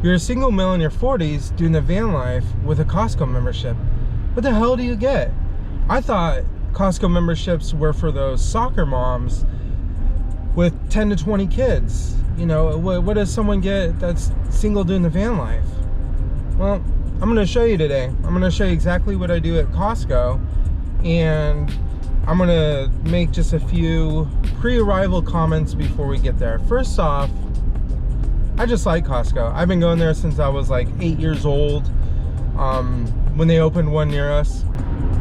You're a single male in your 40s doing the van life with a Costco membership. What the hell do you get? I thought Costco memberships were for those soccer moms with 10 to 20 kids. You know, what does someone get that's single doing the van life? Well, I'm going to show you today. I'm going to show you exactly what I do at Costco, and I'm going to make just a few pre-arrival comments before we get there. First off, I just like Costco. I've been going there since I was like 8 years old, when they opened one near us.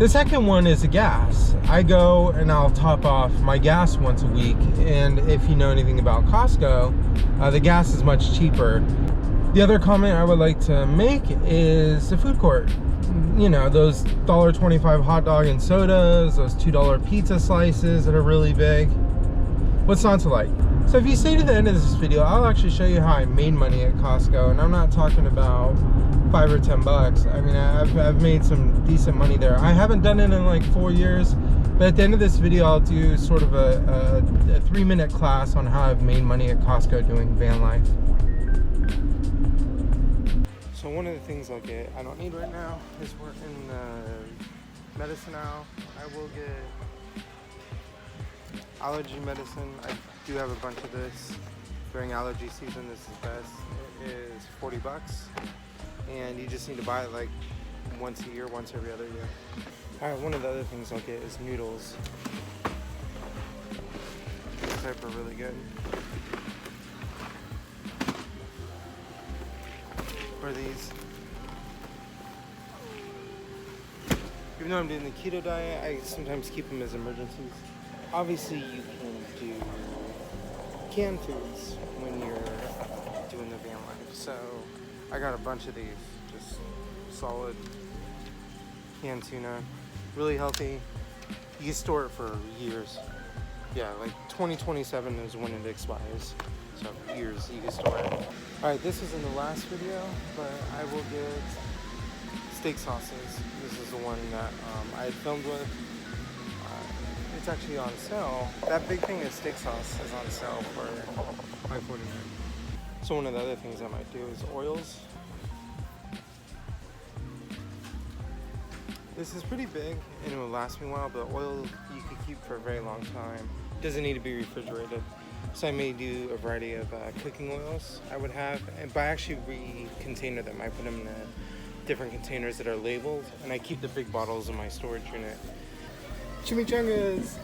The second one is the gas. I go and I'll top off my gas once a week, and if you know anything about Costco, the gas is much cheaper. The other comment I would like to make is the food court. You know, those $1.25 hot dog and sodas, those $2 pizza slices that are really big. What's not to like? So if you stay to the end of this video, I'll actually show you how I made money at Costco, and I'm not talking about 5 or 10 bucks. I mean, I've made some decent money there. I haven't done it in like 4 years, but at the end of this video, I'll do sort of a 3-minute class on how I've made money at Costco doing van life. So one of the things I'll get, I don't need right now, is we're in medicine now. I will get allergy medicine. I do have a bunch of this during allergy season. This is best. It is 40 bucks, and you just need to buy it like once a year, once every other year. All right, one of the other things I'll get is noodles. This type are really good. Or these. Even though I'm doing the keto diet, I sometimes keep them as emergencies. Obviously, you can do canned foods when you're doing the van life. So I got a bunch of these, just solid canned tuna, really healthy. You can store it for years. Yeah, like 2027 is when it expires. So years you can store it. All right, this is in the last video, but I will get steak sauces. This is the one that I had filmed with. It's actually on sale. That big thing of steak sauce is on sale for $5.49. So one of the other things I might do is oils. This is pretty big and it will last me a while, but oil you can keep for a very long time. It doesn't need to be refrigerated. So I may do a variety of cooking oils I would have, but I actually re-container them. I put them in different containers that are labeled, and I keep the big bottles in my storage unit. Chimichangas!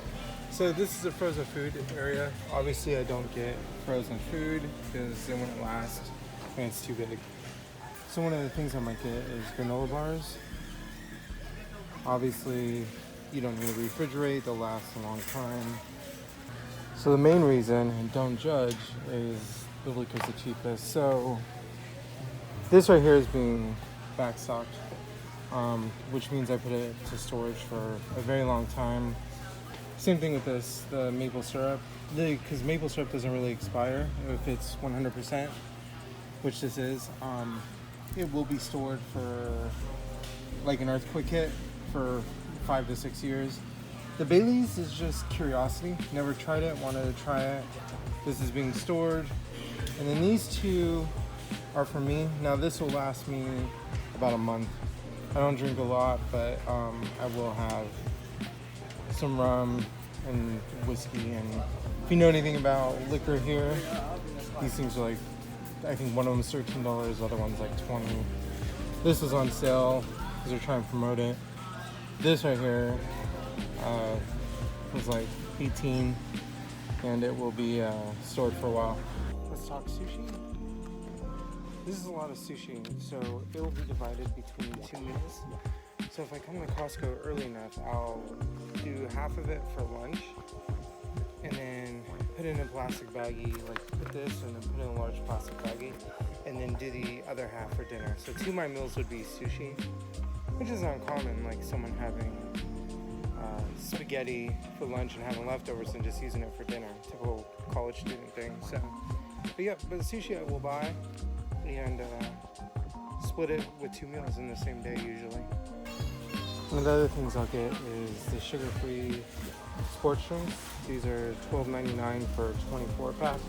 So this is a frozen food area. Obviously I don't get frozen food because it wouldn't last and it's too big. So one of the things I might get is granola bars. Obviously you don't need to refrigerate, they'll last a long time. So the main reason, and don't judge, is literally because it's the cheapest. So this right here is being backstocked, which means I put it to storage for a very long time. Same thing with this, the maple syrup, because maple syrup doesn't really expire if it's 100%, which this is. It will be stored for like an earthquake hit for 5 to 6 years. The Bailey's is just curiosity. Never tried it, wanted to try it. This is being stored. And then these two are for me. Now this will last me about a month. I don't drink a lot, but I will have some rum and whiskey. And if you know anything about liquor here, these things are like, I think one of them is $13, the other one's like $20. This is on sale because they're trying to promote it. This right here was like 18, and it will be stored for a while. Let's talk sushi. This is a lot of sushi, so it will be divided between 2 meals. So if I come to Costco early enough, I'll do half of it for lunch, and then put it in a plastic baggie, like put this and then put it in a large plastic baggie, and then do the other half for dinner. So 2 of my meals would be sushi, which is uncommon, like someone having spaghetti for lunch and having leftovers and just using it for dinner. Typical college student thing. So, but yeah, but the sushi I will buy and split it with 2 meals in the same day usually. One of the other things I'll get is the sugar-free sports drinks. These are $12.99 for a 24 pack.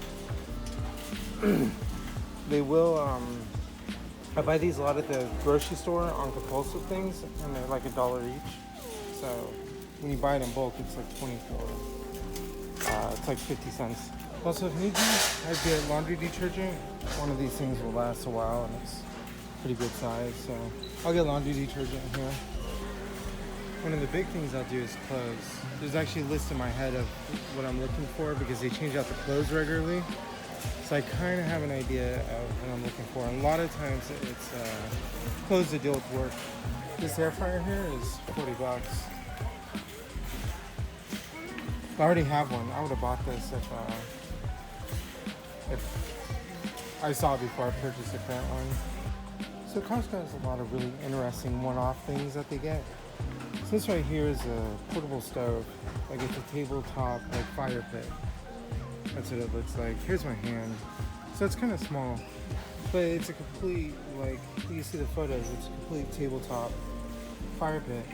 They will I buy these a lot at the grocery store on compulsive things, and they're like $1 each. So when you buy it in bulk, it's like 24. It's like 50 cents. Also, if need be, I get laundry detergent. One of these things will last a while, and it's pretty good size. So I'll get laundry detergent here. One of the big things I'll do is clothes. There's actually a list in my head of what I'm looking for because they change out the clothes regularly. So I kind of have an idea of what I'm looking for. And a lot of times it's clothes to deal with work. This air fryer here is 40 bucks. I already have one. I would have bought this if I saw it before I purchased the current one. So Costco has a lot of really interesting one-off things that they get. So this right here is a portable stove. Like it's a tabletop like fire pit. That's what it looks like. Here's my hand. So it's kind of small, but it's a complete, like, you see the photos, it's a complete tabletop fire pit.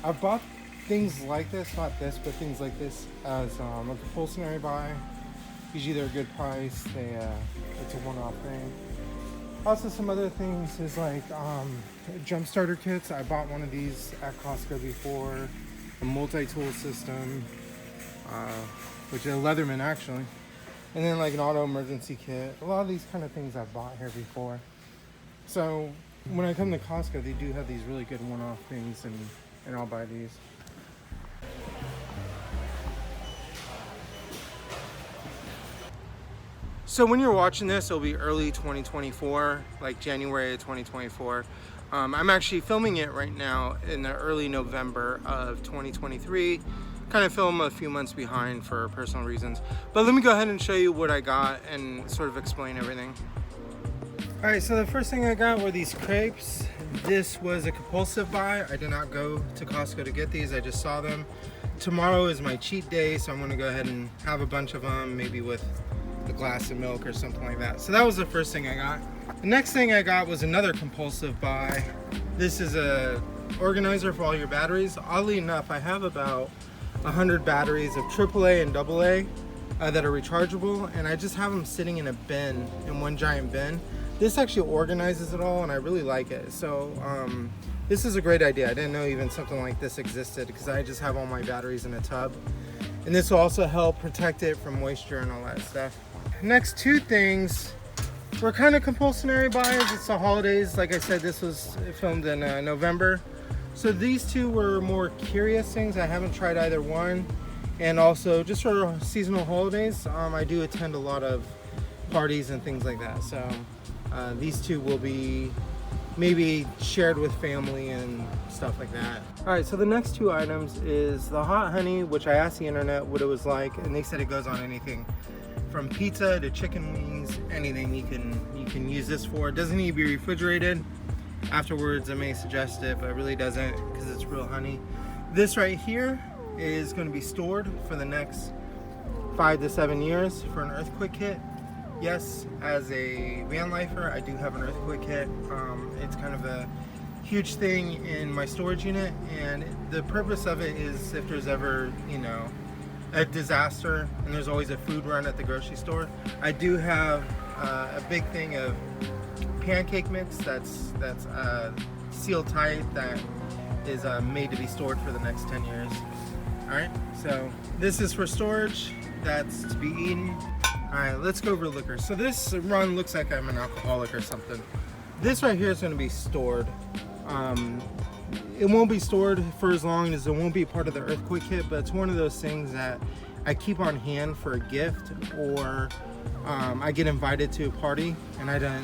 I've bought things like this, not this, but things like this as a compulsory buy. Usually they're a good price. It's a one-off thing. Also, some other things is like jump starter kits. I bought one of these at Costco before. A multi-tool system, which is a Leatherman actually. And then like an auto emergency kit. A lot of these kind of things I've bought here before. So when I come to Costco, they do have these really good one-off things, and I'll buy these. So when you're watching this, it'll be early 2024, like January of 2024. I'm actually filming it right now in the early November of 2023. Kind of film a few months behind for personal reasons. But let me go ahead and show you what I got and sort of explain everything. All right, so the first thing I got were these crepes. This was a compulsive buy. I did not go to Costco to get these, I just saw them. Tomorrow is my cheat day, so I'm gonna go ahead and have a bunch of them, maybe with a glass of milk or something like that. So that was the first thing I got. The next thing I got was another compulsive buy. This is a organizer for all your batteries. Oddly enough, I have about 100 batteries of AAA and AA that are rechargeable, and I just have them sitting in a bin, in one giant bin. This actually organizes it all, and I really like it. So this is a great idea. I didn't know even something like this existed because I just have all my batteries in a tub. And this will also help protect it from moisture and all that stuff. Next two things were kind of compulsory buys. It's the holidays. Like I said, this was filmed in November. So these two were more curious things. I haven't tried either one. And also just for seasonal holidays, I do attend a lot of parties and things like that. So these two will be maybe shared with family and stuff like that. All right, so the next two items is the hot honey, which I asked the internet what it was like, and they said it goes on anything from pizza to chicken wings, anything you can use this for. It doesn't need to be refrigerated. Afterwards, I may suggest it, but it really doesn't because it's real honey. This right here is going to be stored for the next 5 to 7 years for an earthquake kit. Yes, as a Vanlifer, I do have an earthquake kit. It's kind of a huge thing in my storage unit, and the purpose of it is if there's ever, a disaster, and there's always a food run at the grocery store. I do have a big thing of pancake mix that's sealed tight, that is made to be stored for the next 10 years. All right, so this is for storage. That's to be eaten. All right, let's go over liquor. So this run looks like I'm an alcoholic or something. This right here is going to be stored. It won't be stored for as long as it won't be part of the earthquake kit, but it's one of those things that I keep on hand for a gift, or I get invited to a party and I don't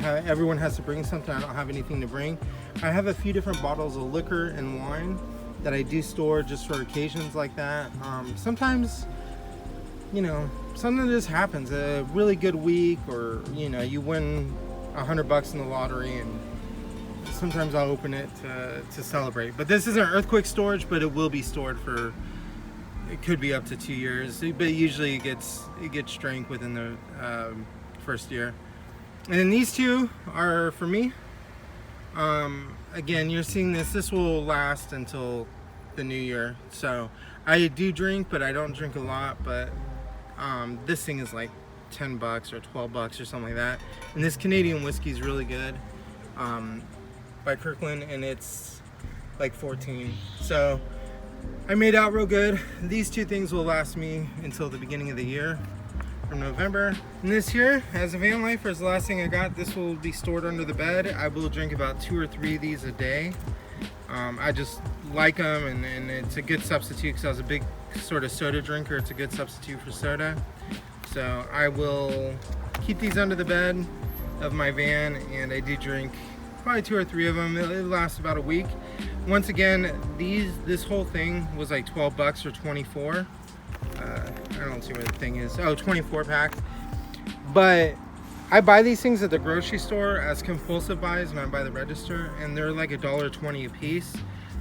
have, everyone has to bring something. I don't have anything to bring. I have a few different bottles of liquor and wine that I do store just for occasions like that. Sometimes, something just happens, a really good week, or you win $100 in the lottery, and sometimes I'll open it to celebrate. But this isn't earthquake storage, but it will be stored for, it could be up to 2 years, but usually it gets drank within the first year. And then these two are for me. Again, you're seeing this will last until the new year. So I do drink, but I don't drink a lot. But this thing is like $10 or $12 or something like that. And this Canadian whiskey is really good. by Kirkland, and it's like 14. So I made out real good. These two things will last me until the beginning of the year, from November. And this here, as a van lifer, is the last thing I got. This will be stored under the bed. I will drink about 2 or 3 of these a day. I just like them, and it's a good substitute because I was a big sort of soda drinker. It's a good substitute for soda. So I will keep these under the bed of my van, and I do drink probably 2 or 3 of them. It lasts about a week. Once again, this whole thing was like $12 or 24. I don't see where the thing is. Oh, 24 pack. But I buy these things at the grocery store as compulsive buys when I buy the register, and they're like $1.20 a piece.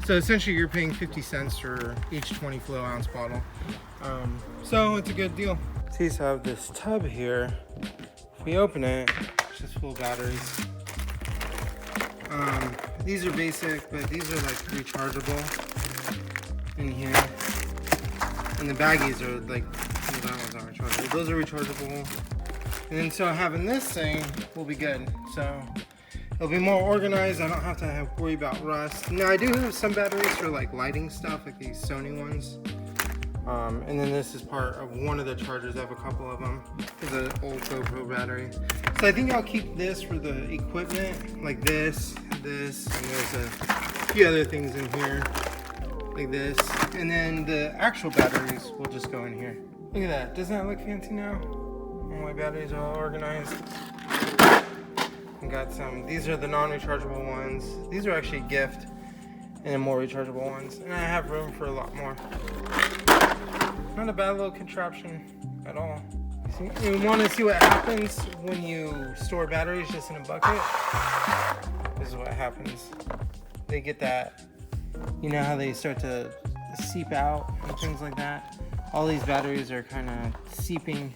So essentially you're paying 50 cents for each 20 flow ounce bottle. So it's a good deal. These have this tub here. If we open it, it's just full of batteries. These are basic, but these are like rechargeable in here. And the baggies are like, well, that one's not rechargeable. Those are rechargeable. And then so having this thing will be good. So it'll be more organized. I don't have to worry about rust. Now I do have some batteries for like lighting stuff, like these Sony ones. And then this is part of one of the chargers. I have a couple of them. It's an old GoPro battery. So I think I'll keep this for the equipment, like this, and there's a few other things in here, like this. And then the actual batteries will just go in here. Look at that. Doesn't that look fancy now? All my batteries are all organized. I got some. These are the non-rechargeable ones. These are actually a gift, and then more rechargeable ones. And I have room for a lot more. Not a bad little contraption at all. You want to see what happens when you store batteries just in a bucket? This is what happens. They get that, you know how they start to seep out and things like that? All these batteries are kind of seeping.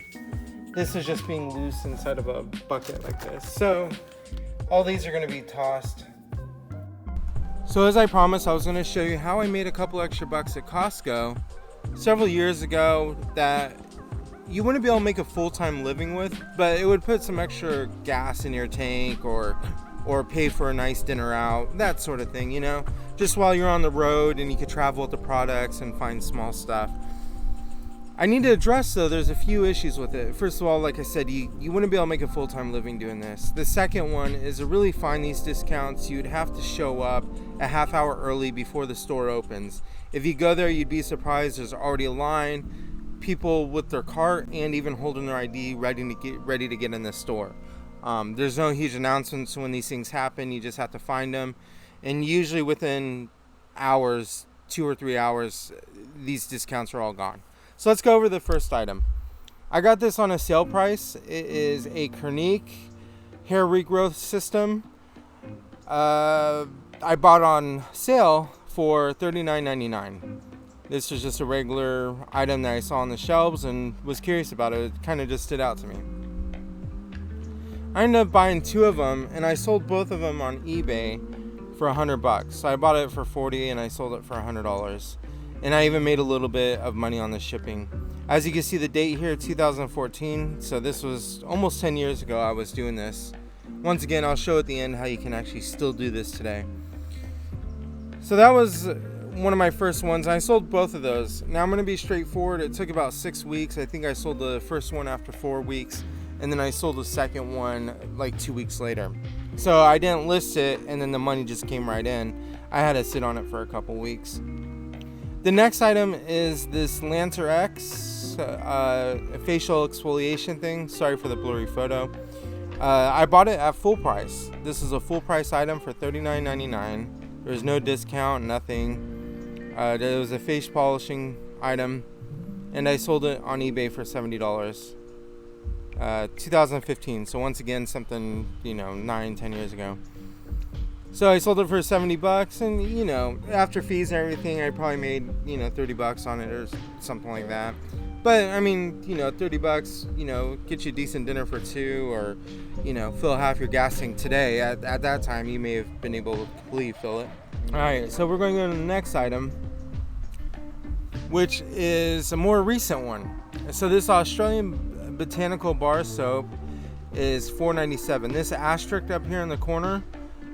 This is just being loose inside of a bucket like this. So all these are going to be tossed. So as I promised, I was going to show you how I made a couple extra bucks at Costco several years ago that you wouldn't be able to make a full-time living with, but it would put some extra gas in your tank or pay for a nice dinner out, that sort of thing, you know, just while you're on the road and you could travel with the products and find small stuff. I need to address, though, there's a few issues with it. First of all, like I said, you wouldn't be able to make a full-time living doing this. The second one is to really find these discounts, you'd have to show up a half hour early before the store opens. If you go there, you'd be surprised. There's already a line, people with their cart and even holding their ID ready to get in the store. There's no huge announcements when these things happen. You just have to find them, and usually within hours, 2 or 3 hours, these discounts are all gone. So let's go over the first item. I got this on a sale price. It is a Kernique hair regrowth system. I bought on sale for $39.99. This was just a regular item that I saw on the shelves and was curious about it. It kind of just stood out to me. I ended up buying 2 of them, and I sold both of them on eBay for $100. So I bought it for $40 and I sold it for $100. And I even made a little bit of money on the shipping. As you can see, the date here, 2014. So this was almost 10 years ago I was doing this. Once again, I'll show at the end how you can actually still do this today. So that was one of my first ones. I sold both of those. Now I'm going to be straightforward. It took about 6 weeks. I think I sold the first one after 4 weeks, and then I sold the second one like 2 weeks later. So I didn't list it, and then the money just came right in. I had to sit on it for a couple weeks. The next item is this Lancer X facial exfoliation thing. Sorry for the blurry photo. I bought it at full price. This is a full price item for $39.99. There's no discount, nothing. It was a face polishing item, and I sold it on eBay for $70. 2015. So once again, something 9-10 years ago. So I sold it for $70, and after fees and everything, I probably made $30 on it or something like that. But I mean, $30, get you a decent dinner for 2, or fill half your gas tank today. At that time, you may have been able to completely fill it. All right, so we're going to go to the next item, which is a more recent one. So this Australian Botanical bar soap is $4.97. This asterisk up here in the corner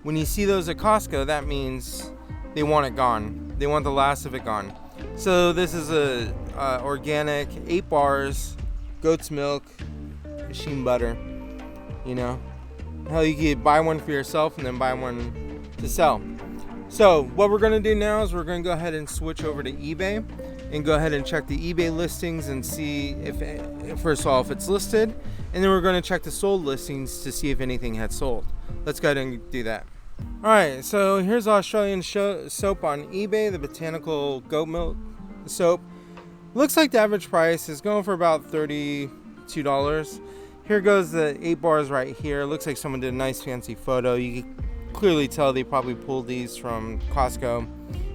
When you see those at Costco, that means they want it gone. They want the last of it gone. So this is a organic 8 bars, goat's milk, machine butter. You know, hell, you could buy one for yourself and then buy one to sell. So what we're gonna do now is we're gonna go ahead and switch over to eBay and go ahead and check the eBay listings and see if first of all, if it's listed, and then we're gonna check the sold listings to see if anything had sold. Let's go ahead and do that. All right, so here's Australian soap on eBay, the Botanical goat milk soap. Looks like the average price is going for about $32. Here goes the 8 bars right here. Looks like someone did a nice fancy photo. You can clearly tell they probably pulled these from Costco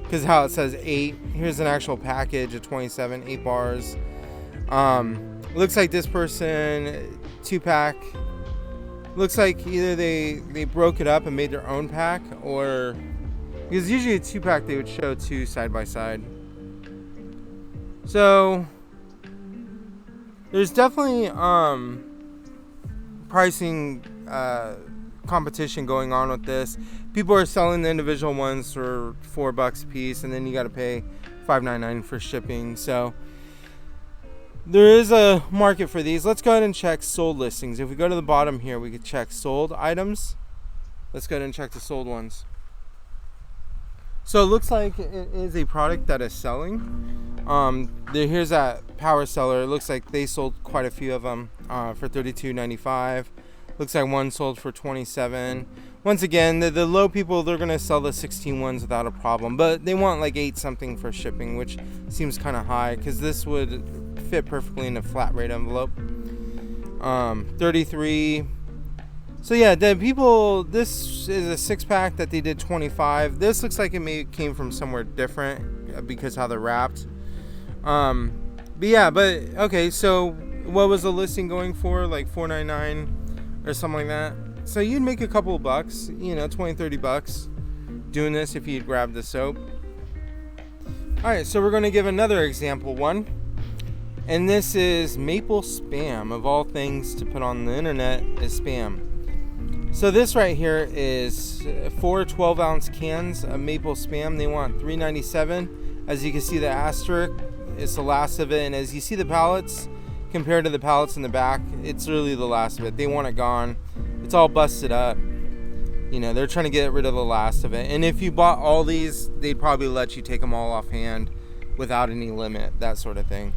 because how it says 8. Here's an actual package of 27, 8 bars. Looks like this person 2-pack. Looks like either they broke it up and made their own pack, or because usually a 2-pack they would show 2 side by side. So there's definitely pricing competition going on with this. People are selling the individual ones for $4 a piece, and then you got to pay $5.99 for shipping. So there is a market for these. Let's go ahead and check sold listings. If we go to the bottom here, we could check sold items. Let's go ahead and check the sold ones. So it looks like it is a product that is selling. Here's that power seller. It looks like they sold quite a few of them for $32.95. Looks like one sold for $27. Once again, the low people, they're going to sell the 16 ones without a problem. But they want like 8 something for shipping, which seems kind of high because this would fit perfectly in a flat rate envelope. 33. So yeah, the people, this is a 6-pack that they did 25. This looks like it came from somewhere different because how they're wrapped. But okay, so what was the listing going for? Like $4.99 or something like that. So you'd make a couple of bucks, you know, 20-30 bucks doing this if you'd grab the soap. Alright, so we're going to give another example one. And this is maple spam. Of all things to put on the internet is spam. So this right here is 4 12-ounce cans of maple spam. They want $3.97. As you can see, the asterisk is the last of it. And as you see the pallets, compared to the pallets in the back, it's really the last of it. They want it gone. It's all busted up. You know, they're trying to get rid of the last of it. And if you bought all these, they'd probably let you take them all off hand without any limit, that sort of thing.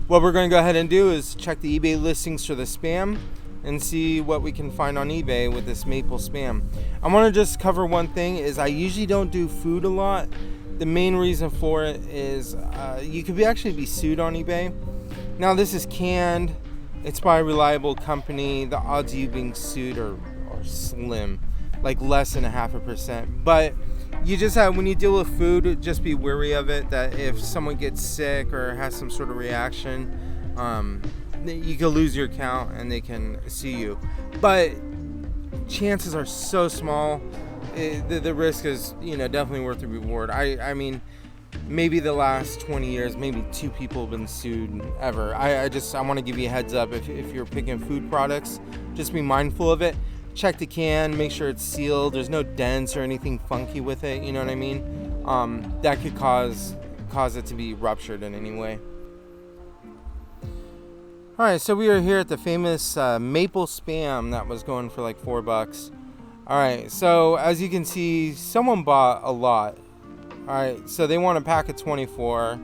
What we're going to go ahead and do is check the eBay listings for the spam and see what we can find on eBay with this maple spam. I want to just cover one thing is I usually don't do food a lot. The main reason for it is you could actually be sued on eBay. Now this is canned. It's by a reliable company. The odds of you being sued are slim, like less than 0.5%. But you just have, when you deal with food, just be wary of it, that if someone gets sick or has some sort of reaction, you could lose your account and they can sue you. But chances are so small, the risk is, you know, definitely worth the reward. I mean, maybe the last 20 years, maybe 2 people have been sued ever. I want to give you a heads up. If you're picking food products, just be mindful of it. Check the can, make sure it's sealed. There's no dents or anything funky with it. You know what I mean? That could cause it to be ruptured in any way. All right, so we are here at the famous maple spam that was going for like $4. All right, so as you can see, someone bought a lot. All right, so they want a pack of 24.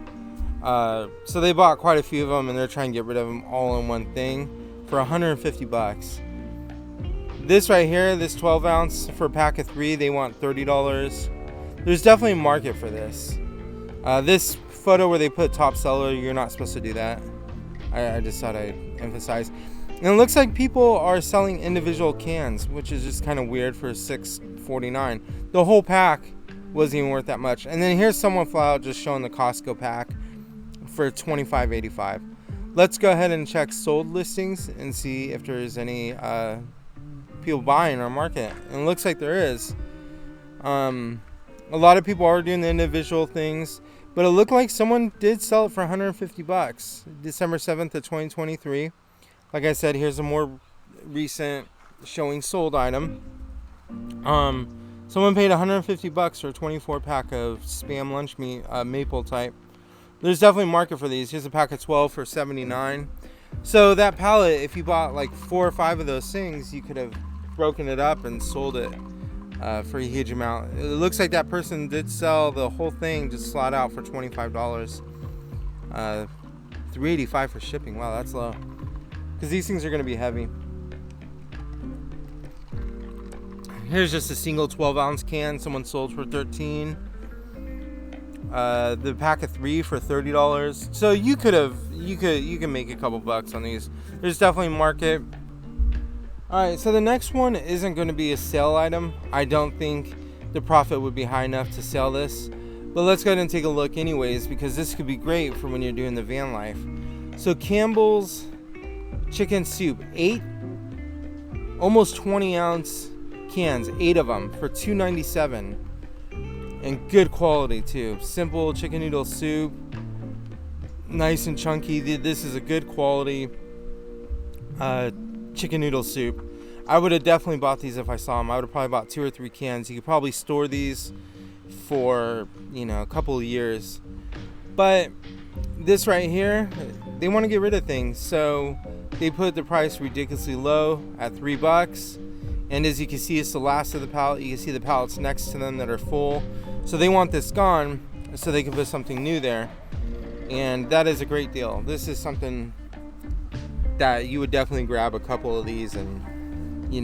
So they bought quite a few of them, and they're trying to get rid of them all in one thing for $150. This right here, this 12 ounce for a pack of 3, they want $30. There's definitely a market for this. This photo where they put top seller, you're not supposed to do that. I just thought I'd emphasize. And it looks like people are selling individual cans, which is just kind of weird for $6.49. The whole pack wasn't even worth that much. And then here's someone flat out just showing the Costco pack for $25.85. Let's go ahead and check sold listings and see if there's any people buying our market. And it looks like there is. A lot of people are doing the individual things, but it looked like someone did sell it for $150. December 7th of 2023. Like I said, here's a more recent showing sold item. Someone paid $150 for a 24 pack of Spam lunch meat, maple type. There's definitely a market for these. Here's a pack of 12 for $79. So that pallet, if you bought like 4 or 5 of those things, you could have broken it up and sold it for a huge amount. It looks like that person did sell the whole thing just flat out for $25. $3.85 for shipping. Wow, that's low. Because these things are going to be heavy. Here's just a single 12-ounce can someone sold for $13. The pack of 3 for $30. So you can make a couple bucks on these. There's definitely market. All right, so the next one isn't going to be a sale item. I don't think the profit would be high enough to sell this, but let's go ahead and take a look anyways, because this could be great for when you're doing the van life. So Campbell's chicken soup, 8 almost 20-ounce cans, 8 of them for $2.97. And good quality too. Simple chicken noodle soup, nice and chunky. This is a good quality chicken noodle soup. I would have definitely bought these if I saw them. I would have probably bought 2 or 3 cans. You could probably store these for, a couple of years. But this right here, they want to get rid of things, so they put the price ridiculously low at $3. And as you can see, it's the last of the pallet. You can see the pallets next to them that are full. So they want this gone so they can put something new there. And that is a great deal. This is something that you would definitely grab a couple of these, and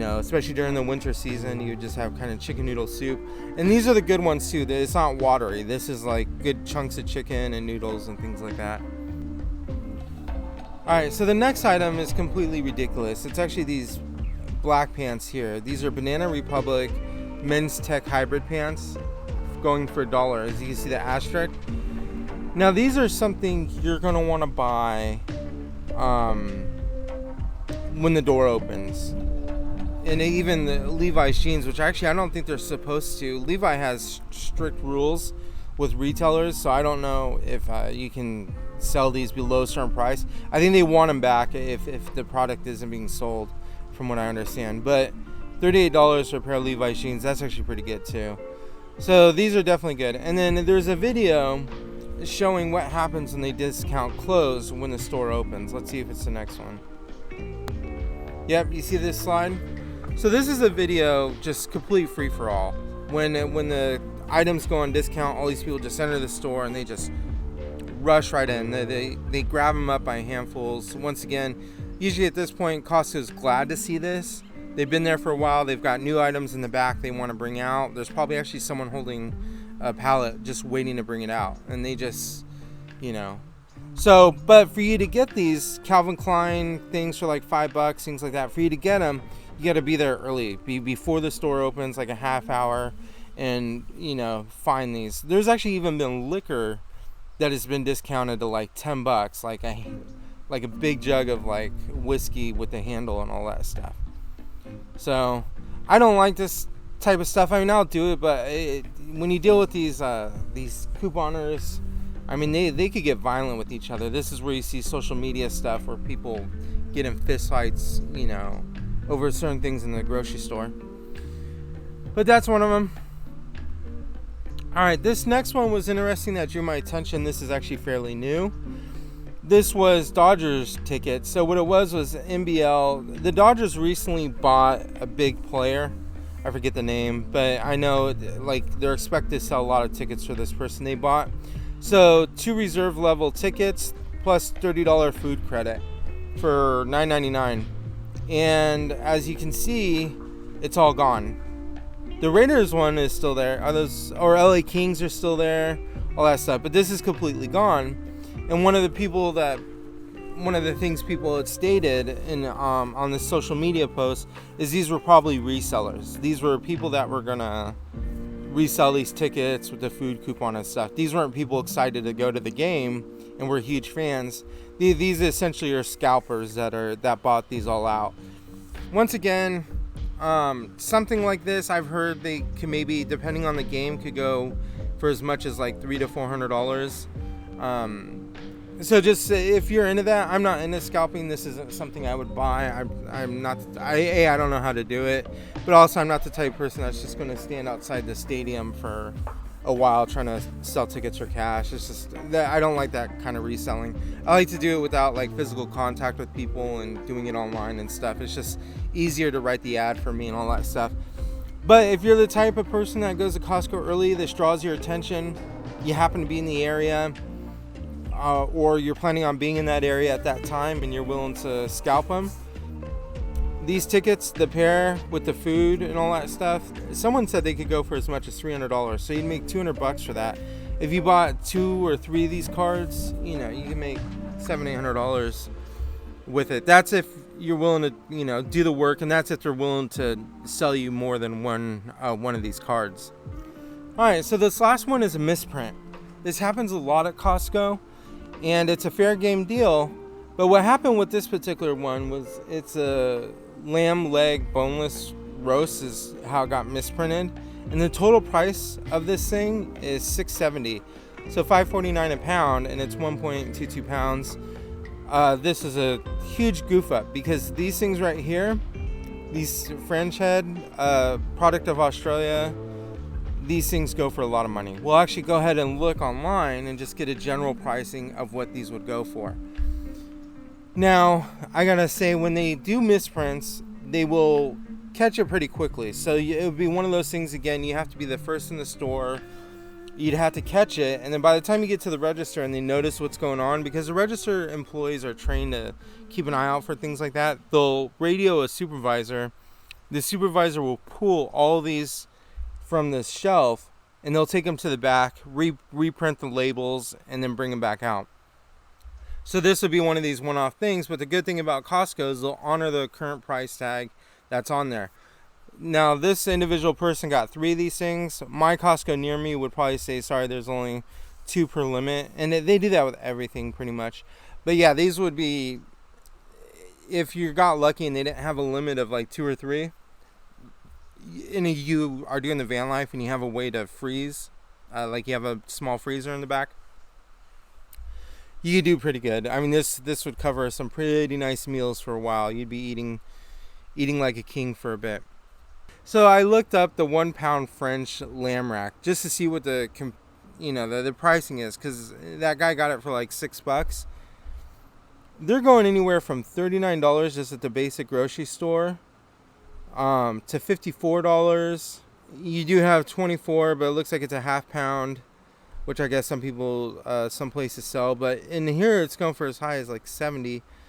especially during the winter season, you would just have kind of chicken noodle soup. And these are the good ones too. It's not watery. This is like good chunks of chicken and noodles and things like that. Alright, so the next item is completely ridiculous. It's actually these black pants here. These are Banana Republic Men's Tech Hybrid pants, going for $1. As you can see the asterisk. Now these are something you're going to want to buy when the door opens. And even the Levi's jeans, which actually I don't think they're supposed to. Levi has strict rules with retailers, so I don't know if you can sell these below a certain price. I think they want them back if the product isn't being sold, from what I understand. But $38 for a pair of Levi's jeans, that's actually pretty good too. So these are definitely good. And then there's a video showing what happens when they discount clothes when the store opens. Let's see if it's the next one. Yep, you see this slide? So this is a video just complete free for all. When the items go on discount, all these people just enter the store and they just rush right in. They grab them up by handfuls. Once again, usually at this point, Costco's glad to see this. They've been there for a while. They've got new items in the back they want to bring out. There's probably actually someone holding a pallet just waiting to bring it out. And they just, So, but for you to get these Calvin Klein things for like $5, things like that, for you to get them, you got to be there early, before the store opens, like a half hour, and, find these. There's actually even been liquor that has been discounted to like $10, like a big jug of like whiskey with the handle and all that stuff. So I don't like this type of stuff. I mean, I'll do it, but when you deal with these couponers, I mean, they could get violent with each other. This is where you see social media stuff where people get in fist fights, over certain things in the grocery store. But that's one of them. Alright, this next one was interesting that drew my attention. This is actually fairly new. This was Dodgers tickets. So what it was NBL. The Dodgers recently bought a big player. I forget the name, but I know they're expected to sell a lot of tickets for this person they bought. So 2 reserve level tickets plus $30 food credit for $9.99. And as you can see, it's all gone. The Raiders one is still there. LA Kings are still there, all that stuff. But this is completely gone. And one of the things people had stated on this social media post is these were probably resellers. These were people that were gonna resell these tickets with the food coupon and stuff. These weren't people excited to go to the game and were huge fans. These essentially are scalpers that bought these all out. Once again, something like this, I've heard they can maybe, depending on the game, could go for as much as like $300 to $400. So just if you're into that, I'm not into scalping. This isn't something I would buy. I'm not. I don't know how to do it, but also I'm not the type of person that's just going to stand outside the stadium for a while trying to sell tickets for cash. It's just that I don't like that kind of reselling. I like to do it without like physical contact with people and doing it online and stuff. It's just easier to write the ad for me and all that stuff. But if you're the type of person that goes to Costco early, this draws your attention, you happen to be in the area, or you're planning on being in that area at that time and you're willing to scalp them, these tickets, the pair with the food and all that stuff, someone said they could go for as much as $300. So you'd make $200 for that. If you bought 2 or 3 of these cards, you can make $700-800 with it. That's if you're willing to, do the work, and that's if they're willing to sell you more than one of these cards. All right, so this last one is a misprint. This happens a lot at Costco, and it's a fair game deal. But what happened with this particular one was it's a lamb leg boneless roast is how it got misprinted, and the total price of this thing is $6.70, so $5.49 a pound, and it's 1.22 pounds. This is a huge goof up because these things right here, these French head, product of Australia, these things go for a lot of money. We'll actually go ahead and look online and just get a general pricing of what these would go for. Now, I gotta say, when they do misprints, they will catch it pretty quickly. So it would be one of those things, again, you have to be the first in the store. You'd have to catch it, and then by the time you get to the register and they notice what's going on, because the register employees are trained to keep an eye out for things like that, they'll radio a supervisor. The supervisor will pull all these from this shelf, and they'll take them to the back, reprint the labels, and then bring them back out. So this would be one of these one-off things, but the good thing about Costco is they'll honor the current price tag that's on there. Now, this individual person got 3 of these things. My Costco near me would probably say, sorry, there's only 2 per limit. And they do that with everything pretty much. But yeah, these would be, if you got lucky and they didn't have a limit of like 2 or 3, and you are doing the Vanlife and you have a way to freeze, like you have a small freezer in the back, you could do pretty good. I mean, this would cover some pretty nice meals for a while. You'd be eating like a king for a bit. So I looked up the 1 pound French lamb rack just to see what the pricing is, because that guy got it for like $6. They're going anywhere from $39 just at the basic grocery store, to $54. You do have 24, but it looks like it's a half pound, which I guess some places sell. But in here, it's going for as high as like $70.